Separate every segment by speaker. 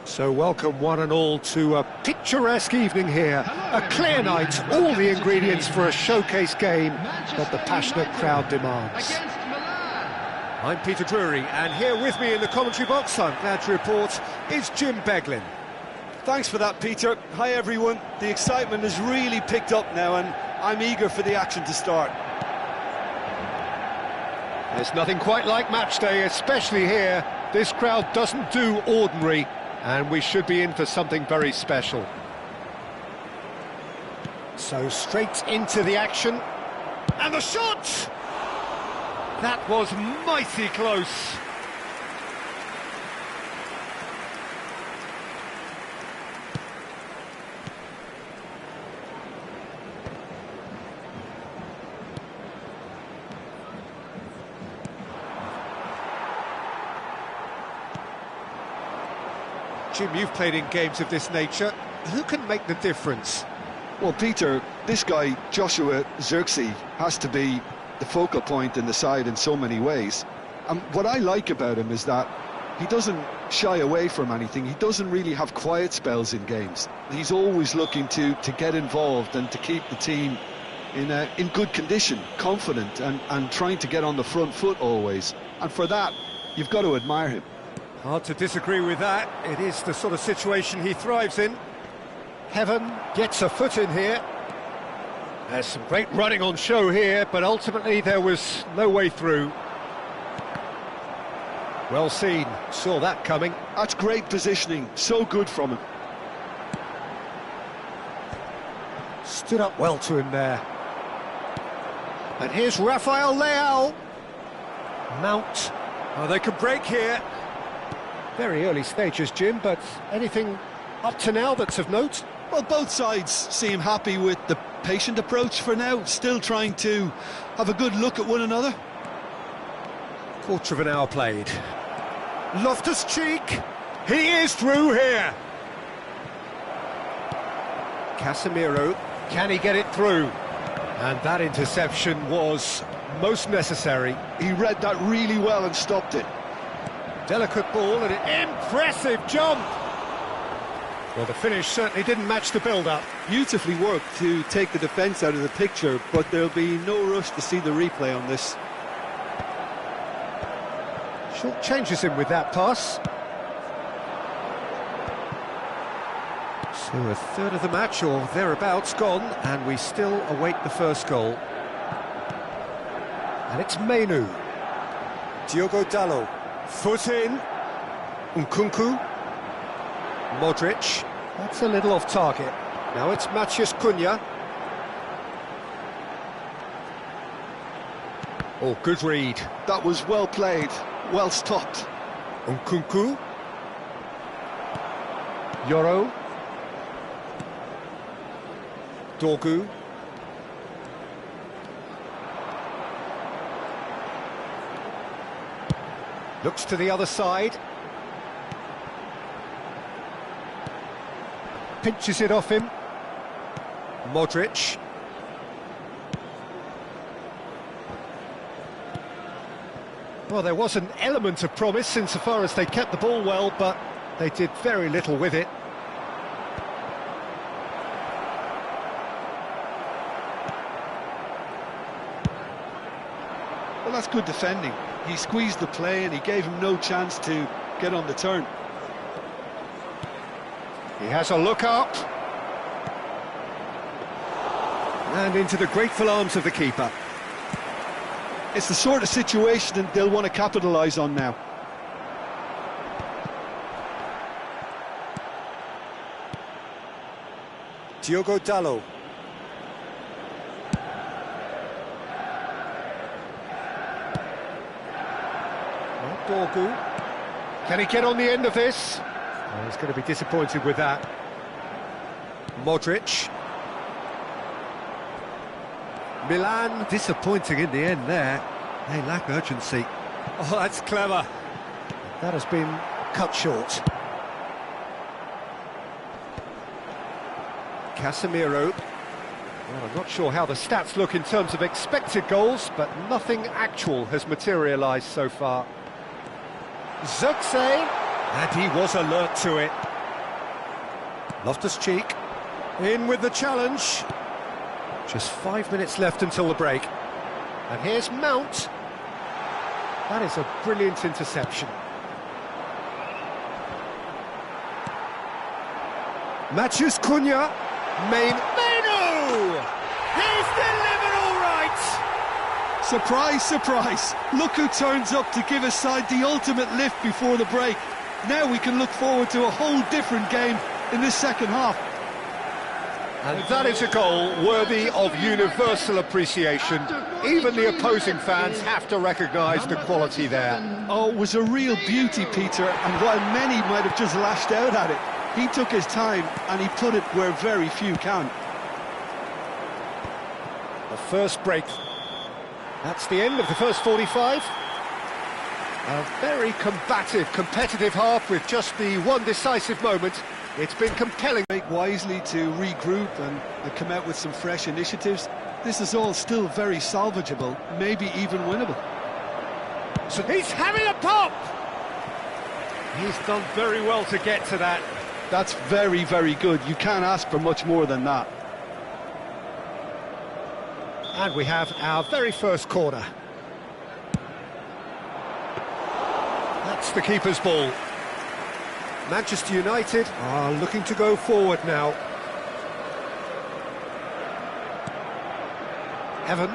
Speaker 1: So welcome one and all to a picturesque evening here. A clear night, all the ingredients for a showcase game that the passionate crowd demands. I'm Peter Drury, and here with me in the commentary box, I'm glad to report, is Jim Beglin.
Speaker 2: Thanks for that, Peter. Hi everyone. The excitement has really picked up now and I'm eager for the action to start.
Speaker 1: There's nothing quite like match day, especially here. This crowd doesn't do ordinary, and we should be in for something very special. So straight into the action, and the shot! That was mighty close. Jim, you've played in games of this nature. Who can make the difference?
Speaker 2: Well, Peter, this guy, Joshua Zirkzee, has to be the focal point in the side in so many ways. And what I like about him is that he doesn't shy away from anything. He doesn't really have quiet spells in games. He's always looking to get involved and to keep the team in good condition, confident, and trying to get on the front foot always. And for that, you've got to admire him.
Speaker 1: Hard to disagree with that. It is the sort of situation he thrives in. Heaven gets a foot in here. There's some great running on show here, but ultimately there was no way through. Well seen, saw that coming.
Speaker 2: That's great positioning, so good from him.
Speaker 1: Stood up well to him there. And here's Rafael Leao. Mount. Oh, they can break here. Very early stages, Jim, but anything up to now that's of note?
Speaker 2: Well, both sides seem happy with the patient approach for now, still trying to have a good look at one another.
Speaker 1: Quarter of an hour played. Loftus-Cheek, he is through here. Casemiro, can he get it through? And that interception was most necessary.
Speaker 2: He read that really well and stopped it.
Speaker 1: Delicate ball and an impressive jump. Well, the finish certainly didn't match the build-up.
Speaker 2: Beautifully worked to take the defence out of the picture, but there'll be no rush to see the replay on this.
Speaker 1: Short changes him with that pass. So a third of the match or thereabouts gone, and we still await the first goal. And it's Mainu. Diogo Dalot. Foot in. Nkunku. Modric. That's a little off target. Now it's Matheus Cunha. Oh, good read.
Speaker 2: That was well played, well stopped.
Speaker 1: Nkunku. Yoro. Dorgu. Looks to the other side. Pinches it off him. Modric. Well, there was an element of promise insofar as they kept the ball well, but they did very little with it.
Speaker 2: Well, that's good defending. He squeezed the play and he gave him no chance to get on the turn.
Speaker 1: He has a look up. And into the grateful arms of the keeper.
Speaker 2: It's the sort of situation that they'll want to capitalise on now.
Speaker 1: Diogo Dalot. Dorgu. Can he get on the end of this? Oh, he's going to be disappointed with that. Modric. Milan disappointing in the end there. They lack urgency. Oh, that's clever. That has been cut short. Casemiro. Well, I'm not sure how the stats look in terms of expected goals, but nothing actual has materialised so far. Zirkzee, and he was alert to it. Loftus-Cheek, in with the challenge. Just 5 minutes left until the break. And here's Mount. That is a brilliant interception. Matheus Cunha, Menu! He's delivered all right!
Speaker 2: Surprise, surprise. Look who turns up to give his side the ultimate lift before the break. Now we can look forward to a whole different game in this second half.
Speaker 1: And that is a goal worthy of universal appreciation. Even the opposing fans have to recognise the quality there.
Speaker 2: Oh, it was a real beauty, Peter, and while many might have just lashed out at it, he took his time and he put it where very few can.
Speaker 1: The first break. That's the end of the first 45. A very combative, competitive half with just the one decisive moment. It's been compelling.
Speaker 2: Make wisely to regroup and come out with some fresh initiatives. This is all still very salvageable, maybe even winnable.
Speaker 1: So he's having a pop! He's done very well to get to that.
Speaker 2: That's very, very good. You can't ask for much more than that.
Speaker 1: And we have our very first corner. That's the keeper's ball. Manchester United are looking to go forward now. Evan.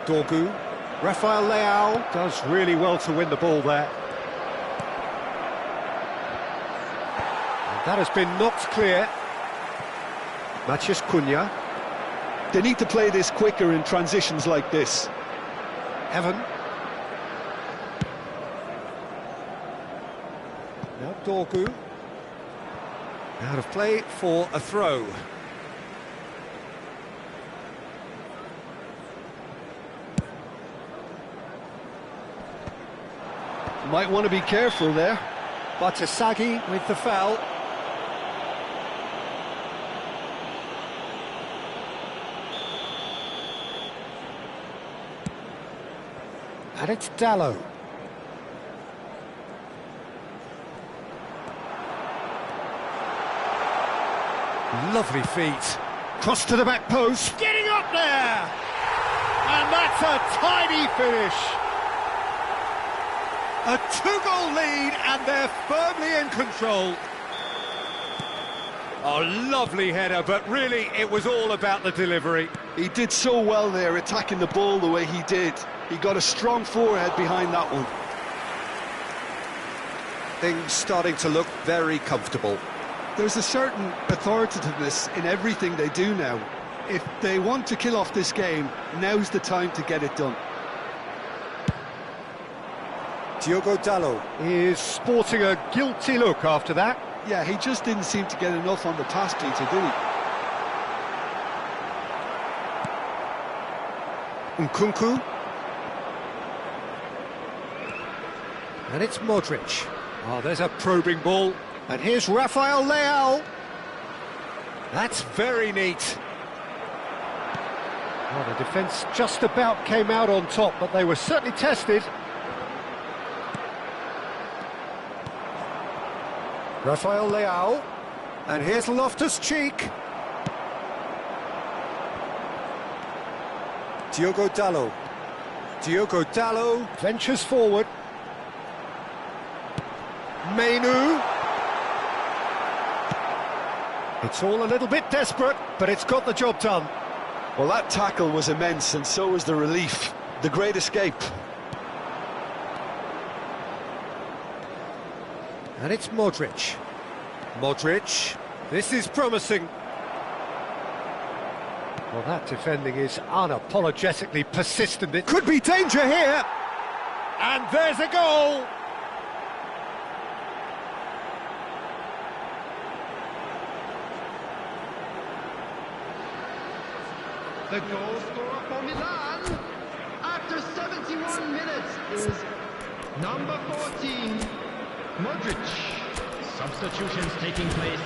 Speaker 1: Dorgu. Rafael Leao does really well to win the ball there. And that has been knocked clear. Matheus Cunha.
Speaker 2: They need to play this quicker in transitions like this.
Speaker 1: Evan. Now Dorgu. Out of play for a throw.
Speaker 2: Might want to be careful there.
Speaker 1: Batasagi with the foul. And it's Dalot. Lovely feet. Cross to the back post. Getting up there! And that's a tidy finish. A two-goal lead, and they're firmly in control. Oh, lovely header, but really it was all about the delivery.
Speaker 2: He did so well there, attacking the ball the way he did. He got a strong forehead behind that one.
Speaker 1: Things starting to look very comfortable.
Speaker 2: There's a certain authoritativeness in everything they do now. If they want to kill off this game, now's the time to get it done.
Speaker 1: Diogo Dalot is sporting a guilty look after that.
Speaker 2: Yeah, he just didn't seem to get enough on the pass, Peter, did he?
Speaker 1: Nkunku. And it's Modric. Oh, there's a probing ball. And here's Rafael Leao. That's very neat. Well, the defence just about came out on top, but they were certainly tested. Rafael Leao. And here's Loftus-Cheek. Diogo Dalot. Diogo Dalot ventures forward. Menu. It's all a little bit desperate, but it's got the job done.
Speaker 2: Well, that tackle was immense, and so was the relief. The great escape.
Speaker 1: And it's Modric. Modric. This is promising. Well, that defending is unapologetically persistent. It could be danger here. And there's a goal.
Speaker 3: The goal scorer for Milan after 71 minutes is number 14, Modric. Substitutions taking place.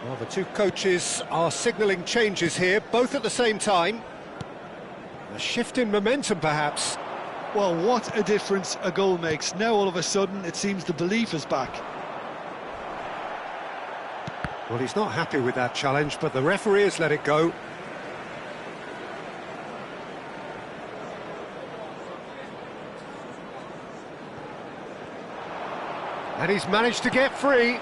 Speaker 1: Well, the two coaches are signalling changes here, both at the same time. A shift in momentum, perhaps.
Speaker 2: Well, what a difference a goal makes. Now, all of a sudden, it seems the belief is back.
Speaker 1: Well, he's not happy with that challenge, but the referee has let it go. And he's managed to get free.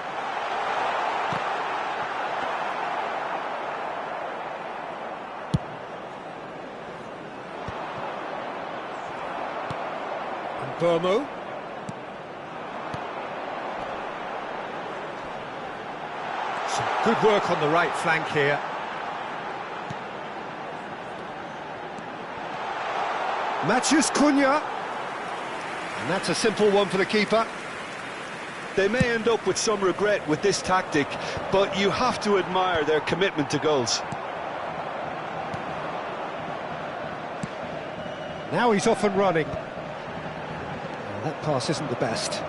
Speaker 1: Burmo. Some good work on the right flank here. Matheus Cunha. And that's a simple one for the keeper.
Speaker 2: They may end up with some regret with this tactic, but you have to admire their commitment to goals.
Speaker 1: Now he's off and running. That pass isn't the best.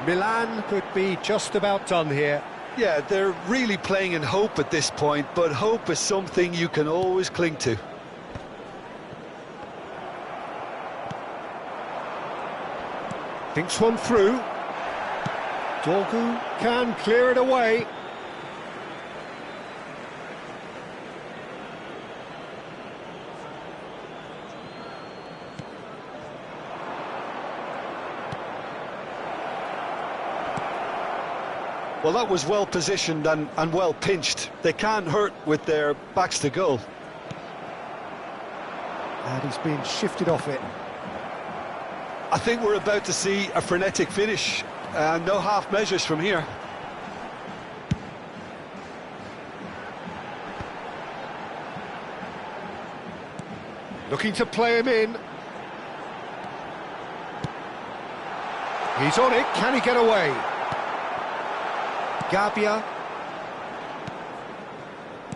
Speaker 1: Milan could be just about done here.
Speaker 2: Yeah, they're really playing in hope at this point, but hope is something you can always cling to.
Speaker 1: Thinks one through. Dorgu can clear it away.
Speaker 2: Well, that was well positioned and well pinched. They can't hurt with their backs to goal.
Speaker 1: And he's been shifted off it.
Speaker 2: I think we're about to see a frenetic finish. No half measures from here.
Speaker 1: Looking to play him in. He's on it. Can he get away? Gabia.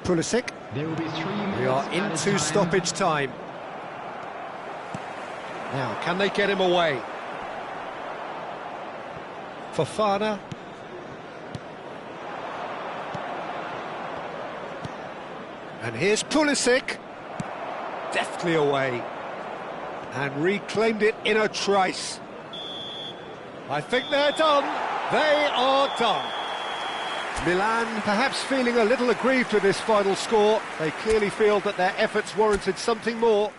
Speaker 1: Pulisic.
Speaker 3: There will be 3 minutes.
Speaker 1: We are into stoppage time. Now, can they get him away? Fofana. And here's Pulisic. Deftly away. And reclaimed it in a trice. I think they're done. They are done. Milan perhaps feeling a little aggrieved with this final score. They clearly feel that their efforts warranted something more.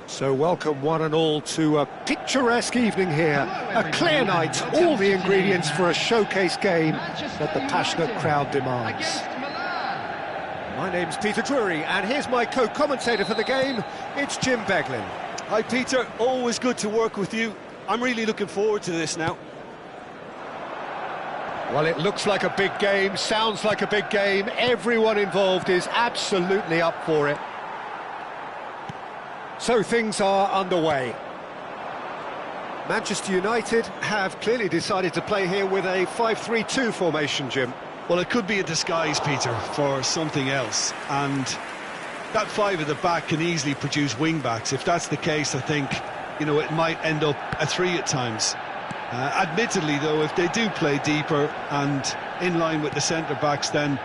Speaker 1: So welcome one and all to a picturesque evening here. A clear night, all the ingredients for a showcase game that the passionate crowd demands. My name's Peter Drury, and here's my co-commentator for the game, it's Jim Beglin.
Speaker 4: Hi Peter, always good to work with you. I'm really looking forward to this now.
Speaker 1: Well, it looks like a big game, sounds like a big game. Everyone involved is absolutely up for it. So things are underway. Manchester United have clearly decided to play here with a 5-3-2 formation, Jim.
Speaker 2: Well, it could be a disguise, Peter, for something else. And that five at the back can easily produce wing-backs. If that's the case, I think, it might end up a three at times. Admittedly, though, if they do play deeper and in line with the centre-backs, then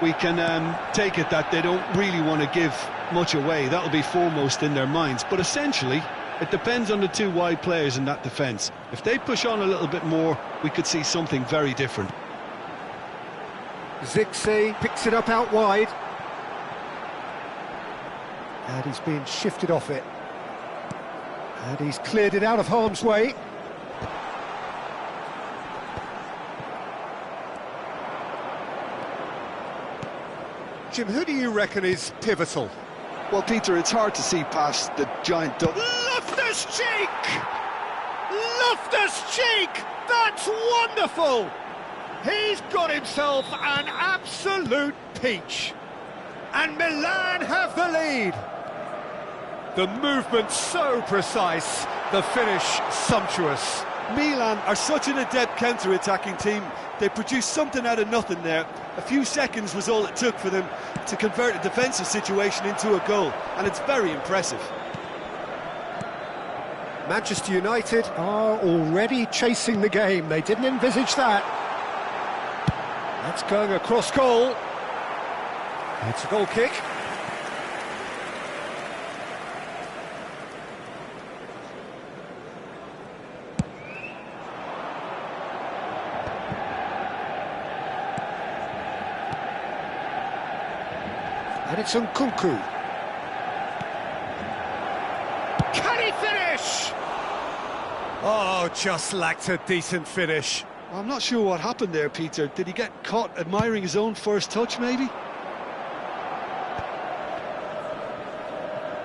Speaker 2: we can take it that they don't really want to give much away. That'll be foremost in their minds. But essentially, it depends on the two wide players in that defence. If they push on a little bit more, we could see something very different.
Speaker 1: Zixi picks it up out wide. And he's being shifted off it. And he's cleared it out of harm's way. Jim, who do you reckon is pivotal?
Speaker 2: Well, Peter, it's hard to see past the giant double.
Speaker 1: Loftus-Cheek! Loftus-Cheek! That's wonderful! He's got himself an absolute peach. And Milan have the lead. The movement so precise, the finish sumptuous.
Speaker 4: Milan are such an adept counter-attacking team. They produced something out of nothing there. A few seconds was all it took for them to convert a defensive situation into a goal, and it's very impressive.
Speaker 1: Manchester United are already chasing the game. They didn't envisage that. That's going across goal. It's a goal kick. And it's Nkunku. Can he finish? Oh, just lacked a decent finish.
Speaker 2: I'm not sure what happened there, Peter. Did he get caught admiring his own first touch, maybe?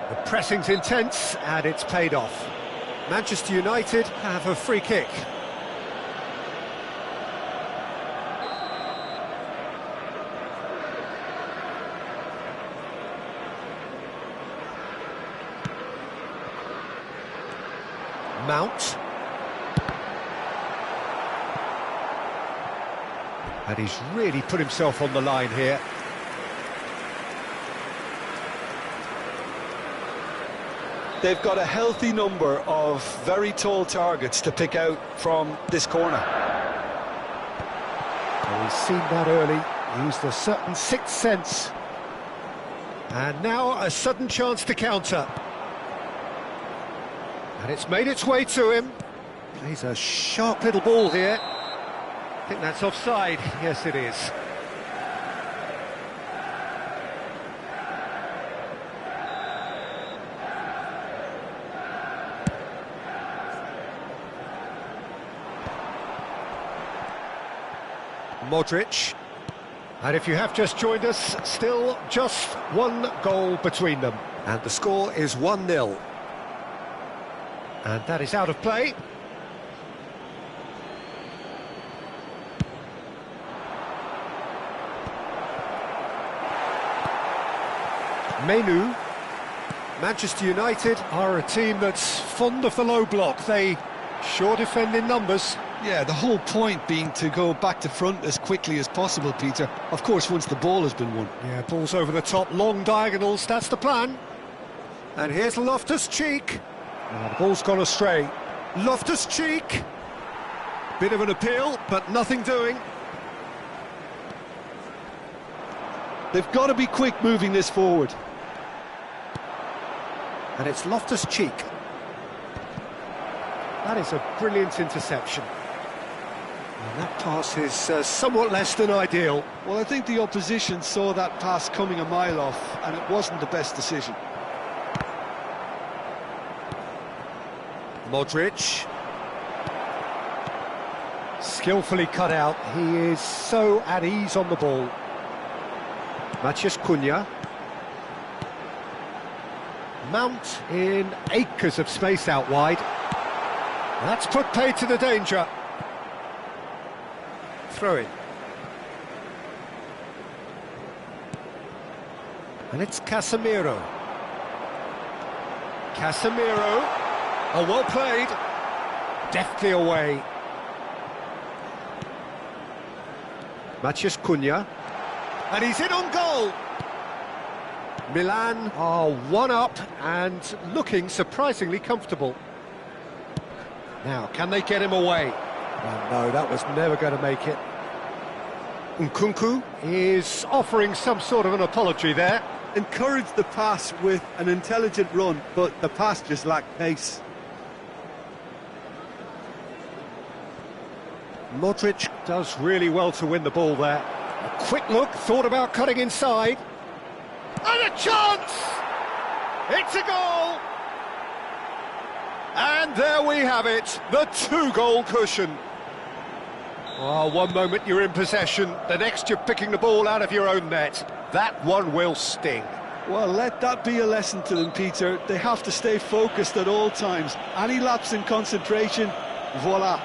Speaker 1: The pressing's intense, and it's paid off. Manchester United have a free kick. Mount. And he's really put himself on the line here.
Speaker 2: They've got a healthy number of very tall targets to pick out from this corner.
Speaker 1: Well, he's seen that early, used a certain sixth sense. And now a sudden chance to counter. And it's made its way to him. Plays a sharp little ball here. I think that's offside. Yes, it is. Modric. And if you have just joined us, still just one goal between them. And the score is 1-0. And that is out of play. Menu. Manchester United are a team that's fond of the low block. They sure defend in numbers.
Speaker 2: Yeah, the whole point being to go back to front as quickly as possible, Peter. Of course, once the ball has been won.
Speaker 1: Yeah, balls over the top, long diagonals, that's the plan. And here's Loftus-Cheek. Oh, the ball's gone astray. Loftus-Cheek. Bit of an appeal, but nothing doing.
Speaker 2: They've got to be quick moving this forward.
Speaker 1: And it's Loftus-Cheek. That is a brilliant interception. And that pass is somewhat less than ideal.
Speaker 2: Well, I think the opposition saw that pass coming a mile off, and it wasn't the best decision.
Speaker 1: Modric. Skillfully cut out. He is so at ease on the ball. Matheus Cunha. Mount in acres of space out wide. That's put paid to the danger. Throw in. And it's Casemiro. Casemiro. Oh, well played. Deftly away. Matheus Cunha. And he's in on goal. Milan are one up and looking surprisingly comfortable. Now, can they get him away? Oh, no, that was never going to make it. Nkunku is offering some sort of an apology there.
Speaker 4: Encouraged the pass with an intelligent run, but the pass just lacked pace.
Speaker 1: Modric does really well to win the ball there. A quick look, thought about cutting inside. And a chance! It's a goal! And there we have it, the two-goal cushion. Oh, one moment you're in possession, the next you're picking the ball out of your own net. That one will sting.
Speaker 2: Well, let that be a lesson to them, Peter. They have to stay focused at all times. Any lapse in concentration, voila.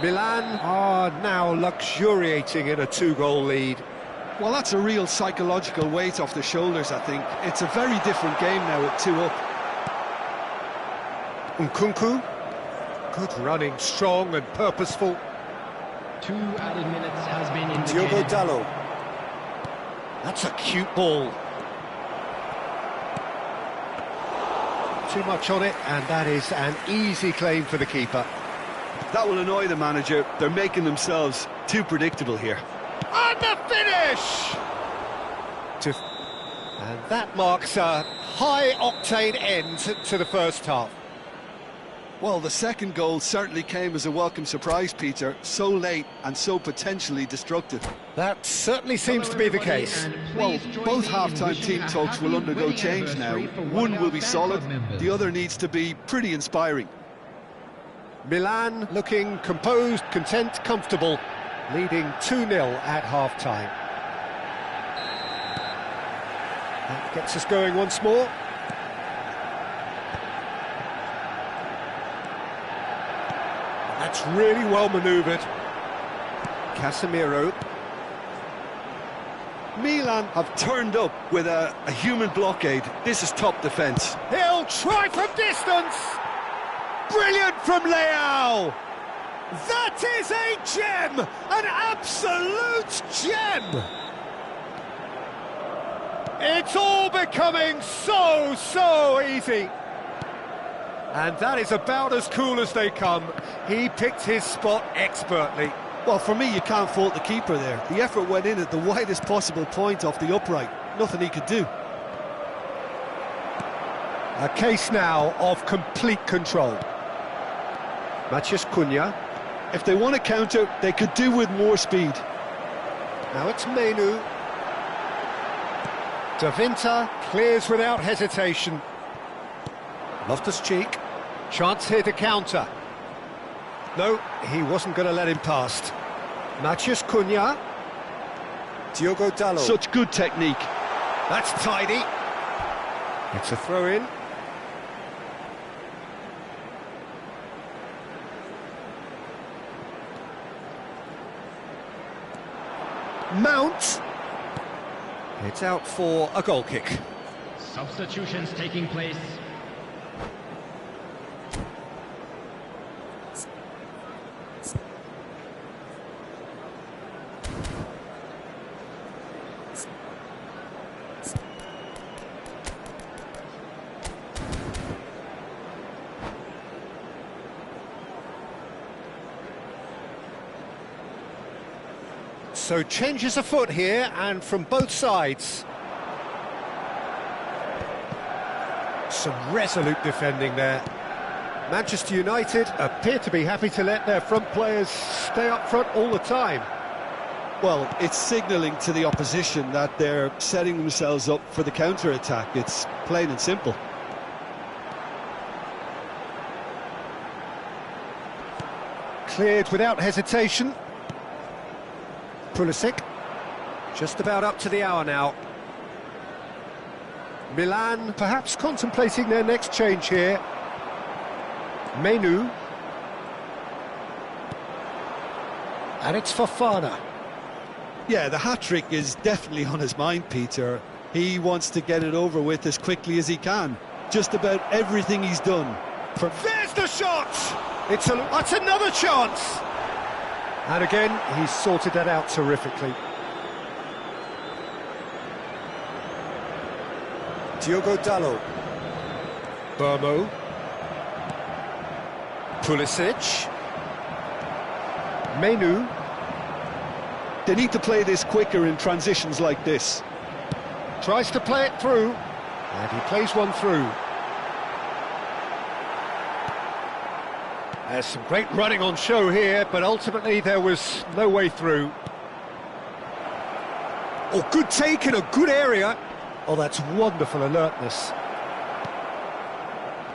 Speaker 1: Milan are now luxuriating in a two-goal lead.
Speaker 2: Well, that's a real psychological weight off the shoulders, I think. It's a very different game now at 2 up.
Speaker 1: Nkunku, good running, strong and purposeful.
Speaker 3: 2 added minutes has been indicated.
Speaker 1: Diogo Dalot. That's a cute ball. too much on it, and that is an easy claim for the keeper.
Speaker 4: That will annoy the manager. They're making themselves too predictable here.
Speaker 1: And the finish! And that marks a high-octane end to the first half.
Speaker 2: Well, the second goal certainly came as a welcome surprise, Peter. So late and so potentially destructive.
Speaker 1: That certainly seems to be the case.
Speaker 2: Well, both half-time team talks will undergo change now. One will be solid, the other needs to be pretty inspiring.
Speaker 1: Milan looking composed, content, comfortable, leading 2-0 at half-time. That gets us going once more. That's really well manoeuvred. Casemiro.
Speaker 4: Milan have turned up with a human blockade. This is top defence.
Speaker 1: He'll try from distance! Brilliant from Leao! That is a gem! An absolute gem! It's all becoming so easy. And that is about as cool as they come. He picked his spot expertly.
Speaker 4: Well, for me, you can't fault the keeper there. The effort went in at the widest possible point off the upright. Nothing he could do.
Speaker 1: A case now of complete control. Matheus Cunha.
Speaker 4: If they want to counter, they could do with more speed.
Speaker 1: Now it's Menu. De Winter clears without hesitation. Loftus-Cheek. Chance here to counter. No, he wasn't going to let him past. Matheus Cunha. Diogo Dalot.
Speaker 4: Such good technique.
Speaker 1: That's tidy. It's a throw-in. Mount. It's out for a goal kick.
Speaker 3: Substitutions taking place.
Speaker 1: So changes afoot here, and from both sides. Some resolute defending there. Manchester United appear to be happy to let their front players stay up front all the time.
Speaker 4: Well, it's signalling to the opposition that they're setting themselves up for the counter-attack. It's plain and simple.
Speaker 1: Cleared without hesitation. Pulisic, just about up to the hour now. Milan perhaps contemplating their next change here. Menu. And it's Fofana.
Speaker 4: Yeah, the hat-trick is definitely on his mind, Peter. He wants to get it over with as quickly as he can. Just about everything he's done.
Speaker 1: There's the shot! That's another chance! And again, he's sorted that out terrifically. Diogo Dalot. Burmo. Pulisic. Menu.
Speaker 4: They need to play this quicker in transitions like this.
Speaker 1: Tries to play it through, and he plays one through. There's some great running on show here, but ultimately there was no way through. Oh, good take in a good area. Oh, that's wonderful alertness.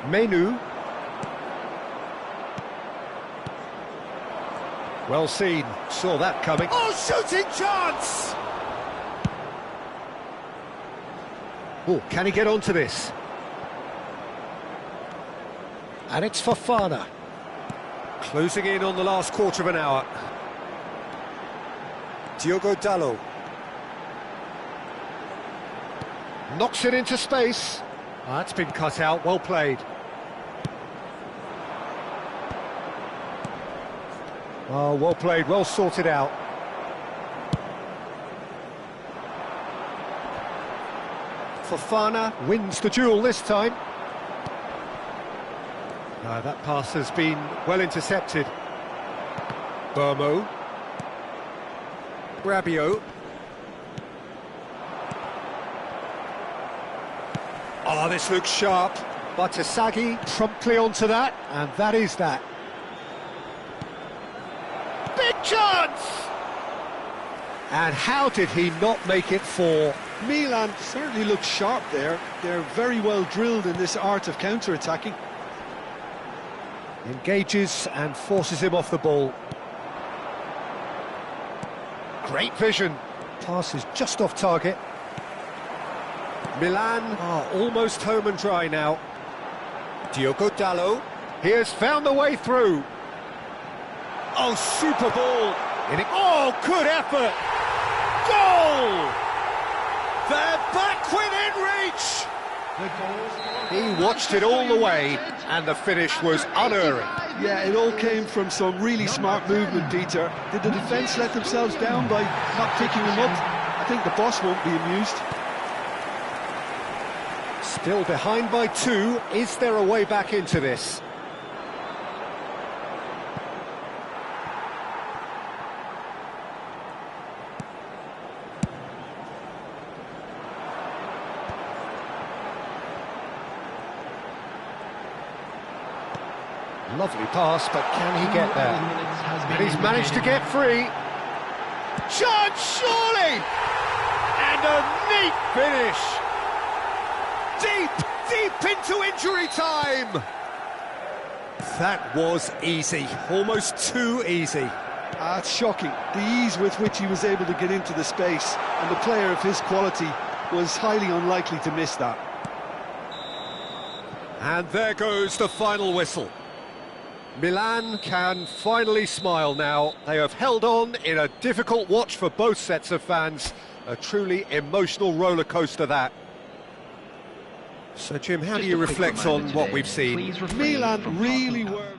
Speaker 1: Menu. Well seen, saw that coming. Oh, shooting chance! Oh, can he get onto this? And it's Fofana. Closing in on the last quarter of an hour. Diogo Dalot. Knocks it into space. That's been cut out, well played. Oh, well played, well sorted out. Fofana wins the duel this time. That pass has been well intercepted. Burmo. Rabiot. Oh, this looks sharp. But Tasagi promptly onto that, and that is that. Big chance! And how did he not make it 4?
Speaker 4: Milan certainly look sharp there. They're very well drilled in this art of counter-attacking.
Speaker 1: Engages and forces him off the ball. Great vision. Pass is just off target. Milan are almost home and dry now. Diogo Dalot. He has found the way through. Oh, super ball. Oh, good effort. Goal! They're back within reach. He watched it all the way, and the finish was unerring.
Speaker 4: Yeah, it all came from some really smart movement, Peter. Did the defence let themselves down by not picking him up? I think the boss won't be amused.
Speaker 1: Still behind by 2. Is there a way back into this? Lovely pass, but can he get there? And he's managed to get free. Chance, surely! And a neat finish! Deep into injury time! That was easy, almost too easy.
Speaker 4: It's shocking, the ease with which he was able to get into the space, and the player of his quality was highly unlikely to miss that.
Speaker 1: And there goes the final whistle. Milan can finally smile now. They have held on in a difficult watch for both sets of fans. A truly emotional roller coaster that. So Jim, how do you reflect on what we've seen?
Speaker 4: Milan really were